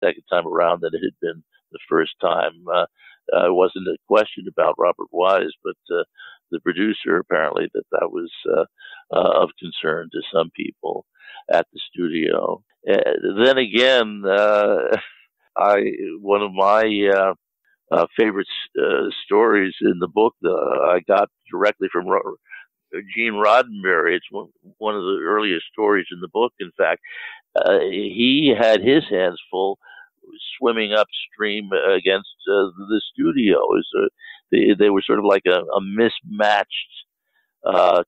second time around than it had been the first time. It wasn't a question about Robert Wise, but the producer apparently that was of concern to some people at the studio. Then again, I one of my favorite stories in the book I got directly from Gene Roddenberry. It's one of the earliest stories in the book. In fact, he had his hands full swimming upstream against the studio. They were sort of like a mismatched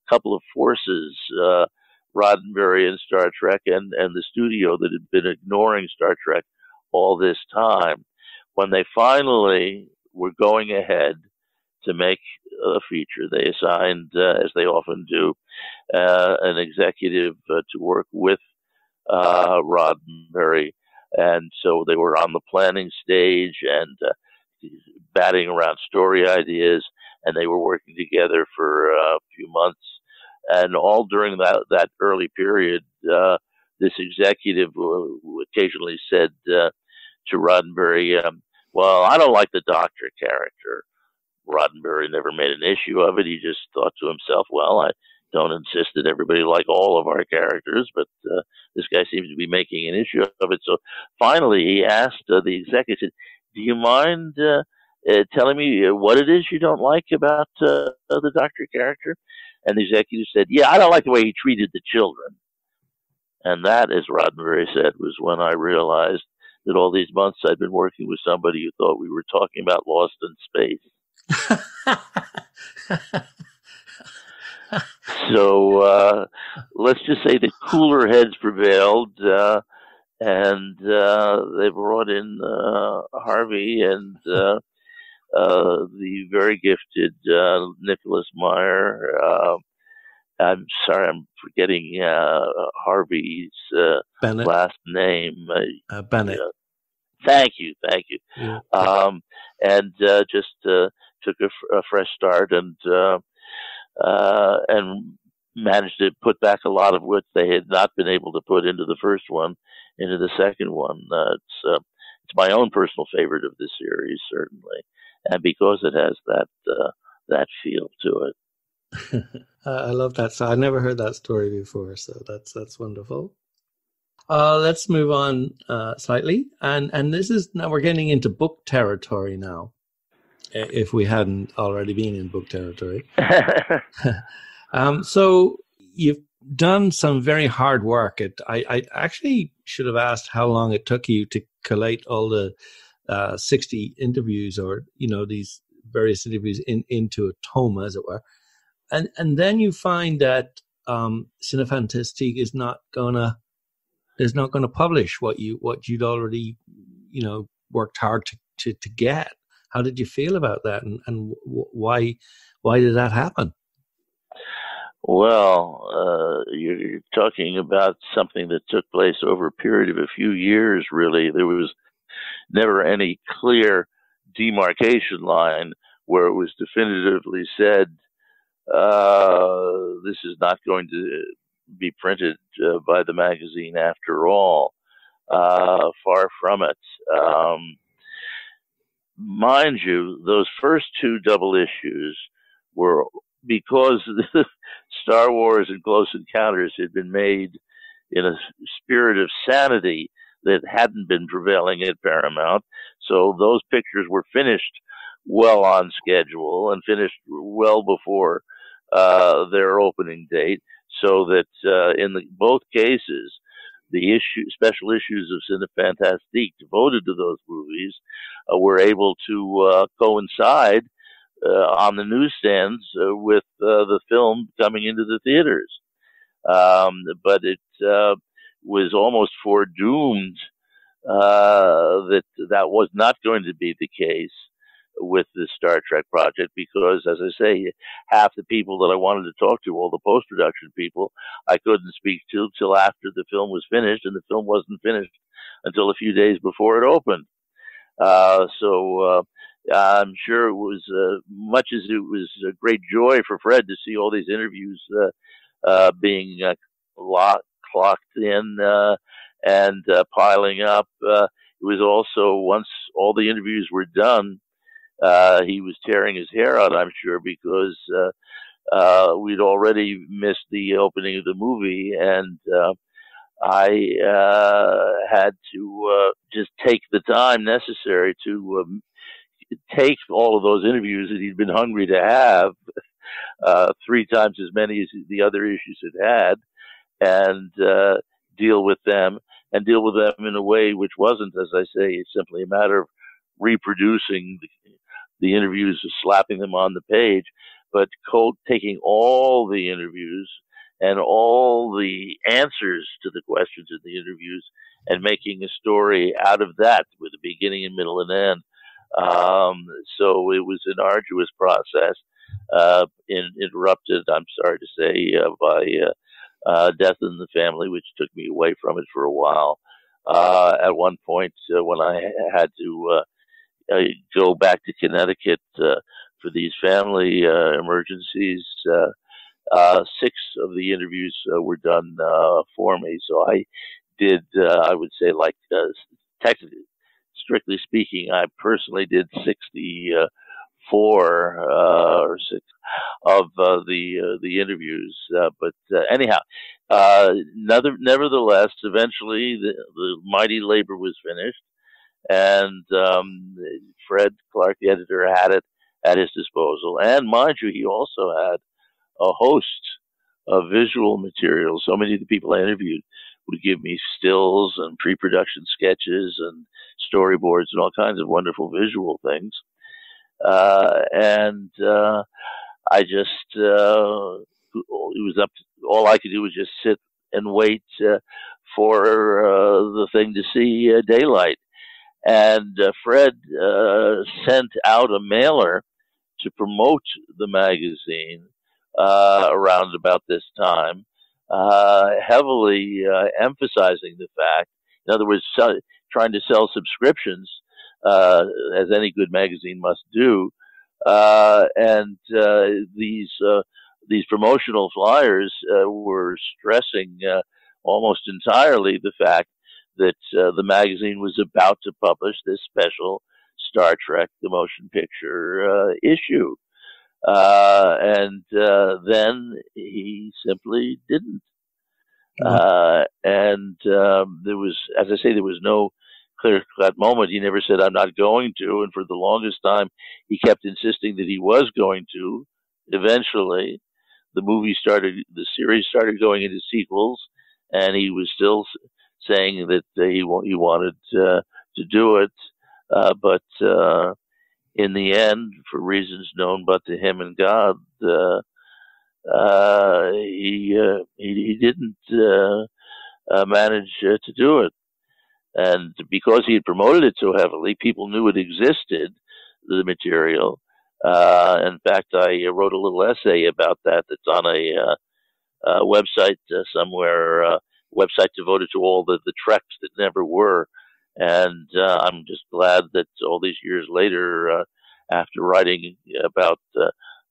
couple of forces, Roddenberry and Star Trek, and the studio that had been ignoring Star Trek all this time. When they finally were going ahead to make a feature, they assigned, as they often do, an executive to work with Roddenberry. And so they were on the planning stage and batting around story ideas, and they were working together for a few months. And all during that early period, this executive occasionally said to Roddenberry, well, I don't like the Doctor character. Roddenberry never made an issue of it. He just thought to himself, well, I don't insist that everybody like all of our characters, but this guy seems to be making an issue of it. So finally, he asked the executive, do you mind telling me what it is you don't like about the Doctor character? And the executive said, yeah, I don't like the way he treated the children. And that, as Roddenberry said, was when I realized that all these months I'd been working with somebody who thought we were talking about Lost in Space. So let's just say that cooler heads prevailed, and they brought in Harvey and the very gifted Nicholas Meyer. I'm sorry, I'm forgetting Harvey's last name. Bennett. Thank you. Yeah. And just took a fresh start and managed to put back a lot of what they had not been able to put into the first one, into the second one. It's my own personal favorite of the series, certainly, and because it has that feel to it. I love that. So I never heard that story before, so that's wonderful. Let's move on slightly, and this is now we're getting into book territory now. If we hadn't already been in book territory, so you've done some very hard work. I actually should have asked how long it took you to collate all the 60 interviews, or these various interviews into a tome, as it were. And then you find that Cinefantastique is not gonna publish what you'd already worked hard to get. How did you feel about that, and why did that happen? Well, you're talking about something that took place over a period of a few years. Really, there was never any clear demarcation line where it was definitively said, this is not going to be printed by the magazine after all. Far from it. Mind you, those first two double issues were because Star Wars and Close Encounters had been made in a spirit of sanity that hadn't been prevailing at Paramount. So those pictures were finished well on schedule and finished well before their opening date, so that in both cases, the special issues of Cinefantastique devoted to those movies were able to coincide on the newsstands with the film coming into the theaters. But it was almost foredoomed that was not going to be the case with the Star Trek project, because, as I say, half the people that I wanted to talk to, all the post-production people, I couldn't speak to till after the film was finished, and the film wasn't finished until a few days before it opened. So I'm sure it was, much as it was a great joy for Fred to see all these interviews being clocked in and piling up, it was also, once all the interviews were done, he was tearing his hair out, I'm sure, because we'd already missed the opening of the movie, and I had to just take the time necessary to take all of those interviews that he'd been hungry to have, 3 times as many as the other issues it had, and deal with them, and deal with them in a way which wasn't, as I say, simply a matter of reproducing the interviews, slapping them on the page, but taking all the interviews and all the answers to the questions in the interviews and making a story out of that with a beginning and middle and end. So it was an arduous process, interrupted, I'm sorry to say, by death in the family, which took me away from it for a while. At one point, when I had to go back to Connecticut for these family emergencies, 6 of the interviews were done for me. So I did, I would say, like, technically, strictly speaking, I personally did 64 or 6 of the interviews. But anyhow, nevertheless, eventually the mighty labor was finished, and Fred Clark, the editor, had it at his disposal. And mind you, he also had a host of visual materials. So many of the people I interviewed would give me stills and pre-production sketches and storyboards and all kinds of wonderful visual things. And I just, it was up to, all I could do was just sit and wait for the thing to see daylight. And Fred sent out a mailer to promote the magazine around about this time, heavily emphasizing the fact, in other words, trying to sell subscriptions, as any good magazine must do, and these promotional flyers were stressing almost entirely the fact that the magazine was about to publish this special Star Trek the Motion Picture issue. And then he simply didn't. And there was, as I say, there was no clear-cut moment. He never said, "I'm not going to." And for the longest time, he kept insisting that he was going to. Eventually, the series started going into sequels, and he was still saying that he wanted to do it. But in the end, for reasons known but to him and God, he didn't manage to do it. And because he had promoted it so heavily, people knew it existed, the material. In fact, I wrote a little essay about that that's on a website somewhere, website devoted to all the treks that never were. And I'm just glad that all these years later, after writing about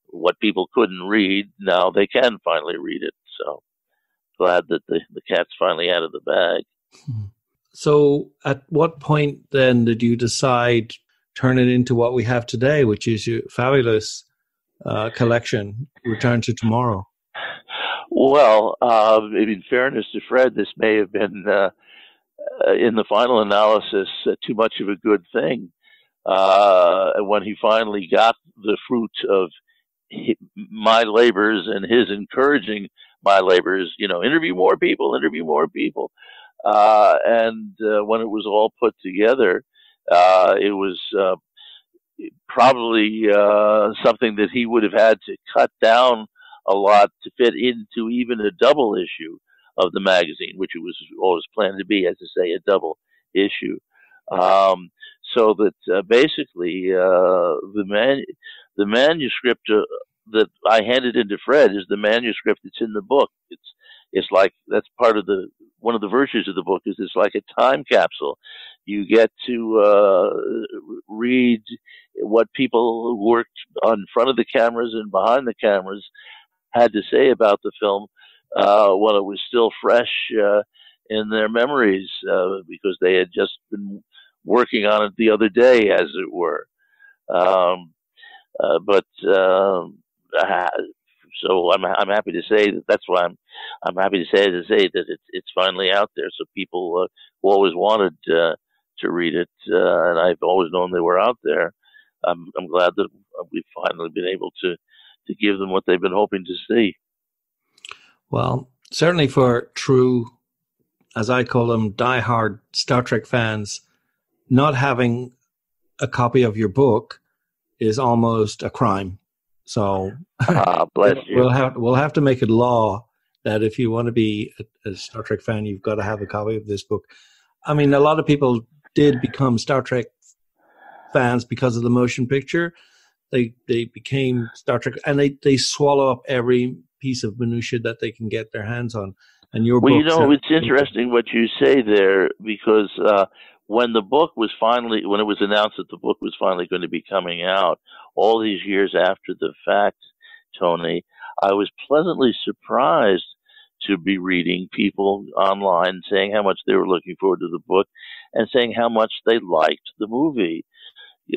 what people couldn't read, now they can finally read it. So glad that the cat's finally out of the bag. So at what point then did you decide turn it into what we have today, which is your fabulous collection, Return to Tomorrow? Well, in fairness to Fred, this may have been, in the final analysis, too much of a good thing. When he finally got the fruit of my labors and his encouraging my labors, interview more people. And when it was all put together, it was probably something that he would have had to cut down a lot to fit into even a double issue of the magazine, which it was always planned to be, as I say, a double issue. So that basically the manuscript that I handed into Fred is the manuscript that's in the book. It's like, that's part of one of the virtues of the book is it's like a time capsule. You get to read what people who worked on front of the cameras and behind the cameras had to say about the film when it was still fresh in their memories, because they had just been working on it the other day, as it were. Um, but so I'm happy to say that that's why I'm happy to say that it's finally out there. So people who always wanted to read it, and I've always known they were out there. I'm glad that we've finally been able to give them what they've been hoping to see. Well, certainly for true, as I call them, diehard Star Trek fans, not having a copy of your book is almost a crime. So bless you. We'll have to make it law that if you want to be a Star Trek fan, you've got to have a copy of this book. I mean, a lot of people did become Star Trek fans because of the motion picture. They became Star Trek, and they swallow up every piece of minutia that they can get their hands on. And your well, book, it's interesting what you say there, because when it was announced that the book was finally going to be coming out, all these years after the fact, Tony, I was pleasantly surprised to be reading people online saying how much they were looking forward to the book and saying how much they liked the movie.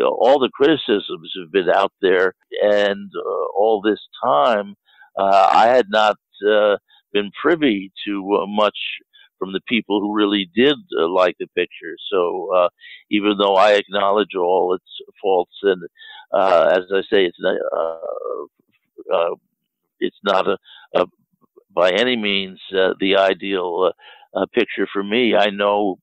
All the criticisms have been out there, and all this time, I had not been privy to much from the people who really did like the picture. So even though I acknowledge all its faults, and as I say, it's not a by any means the ideal picture for me. I know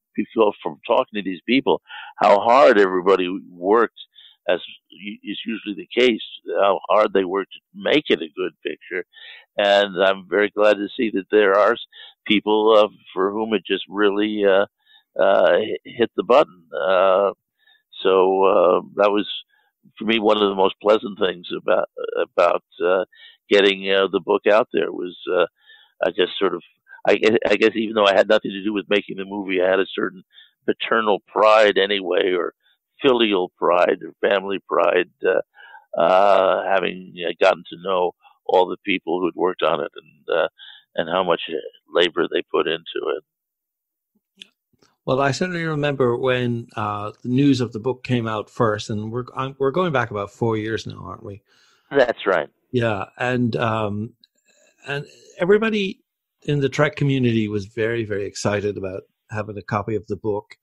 from talking to these people how hard everybody worked, as is usually the case, how hard they worked to make it a good picture. And I'm very glad to see that there are people for whom it just really hit the button. So that was, for me, one of the most pleasant things about getting the book out there was I just sort of, I guess even though I had nothing to do with making the movie, I had a certain paternal pride anyway, or filial pride, or family pride, having gotten to know all the people who had worked on it, and how much labor they put into it. Well, I certainly remember when the news of the book came out first, and we're going back about 4 years now, aren't we? That's right. Yeah, and everybody in the Trek community was very, very excited about having a copy of the book.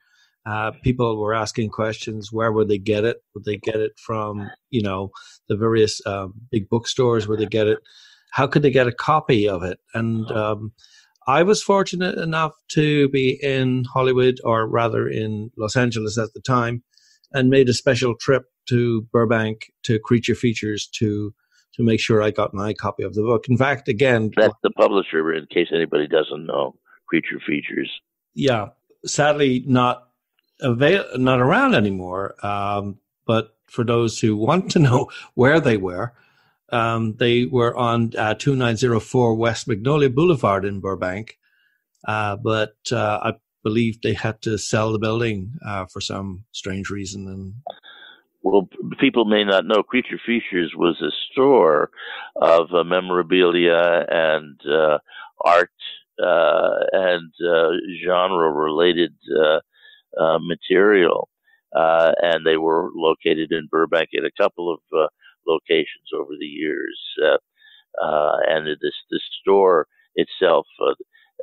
People were asking questions: where would they get it? Would they get it from the various big bookstores? Would they get it? How could they get a copy of it? And I was fortunate enough to be in Hollywood, or rather in Los Angeles at the time, and made a special trip to Burbank to Creature Features to make sure I got my copy of the book. In fact, again, that's the publisher, in case anybody doesn't know, Creature Features. Yeah, sadly not around anymore. But for those who want to know where they were on 2904 West Magnolia Boulevard in Burbank. But I believe they had to sell the building for some strange reason. And well, people may not know, Creature Features was a store of memorabilia and art and genre-related material, and they were located in Burbank at a couple of locations over the years. And this store itself,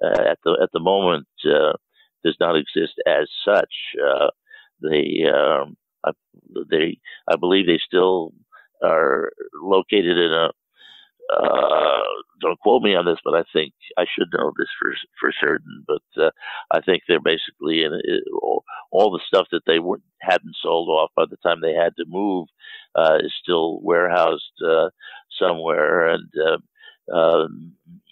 at the moment, does not exist as such. I believe they still are located in a. Don't quote me on this, but I think I should know this for certain. But I think they're basically in all the stuff that they hadn't sold off by the time they had to move is still warehoused somewhere, and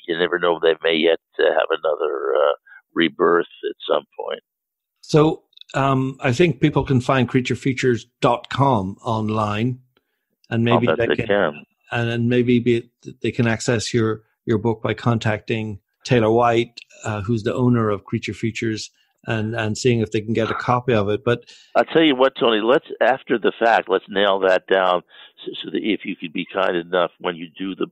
you never know, they may yet have another rebirth at some point. So I think people can find creaturefeatures.com online, and maybe they can. And then maybe they can access your book by contacting Taylor White, who's the owner of Creature Features, and seeing if they can get a copy of it. But I'll tell you what, Tony, after the fact, let's nail that down, so that if you could be kind enough when you do the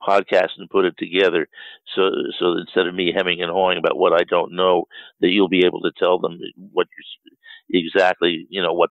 podcast and put it together, so instead of me hemming and hawing about what I don't know, that you'll be able to tell them what exactly, what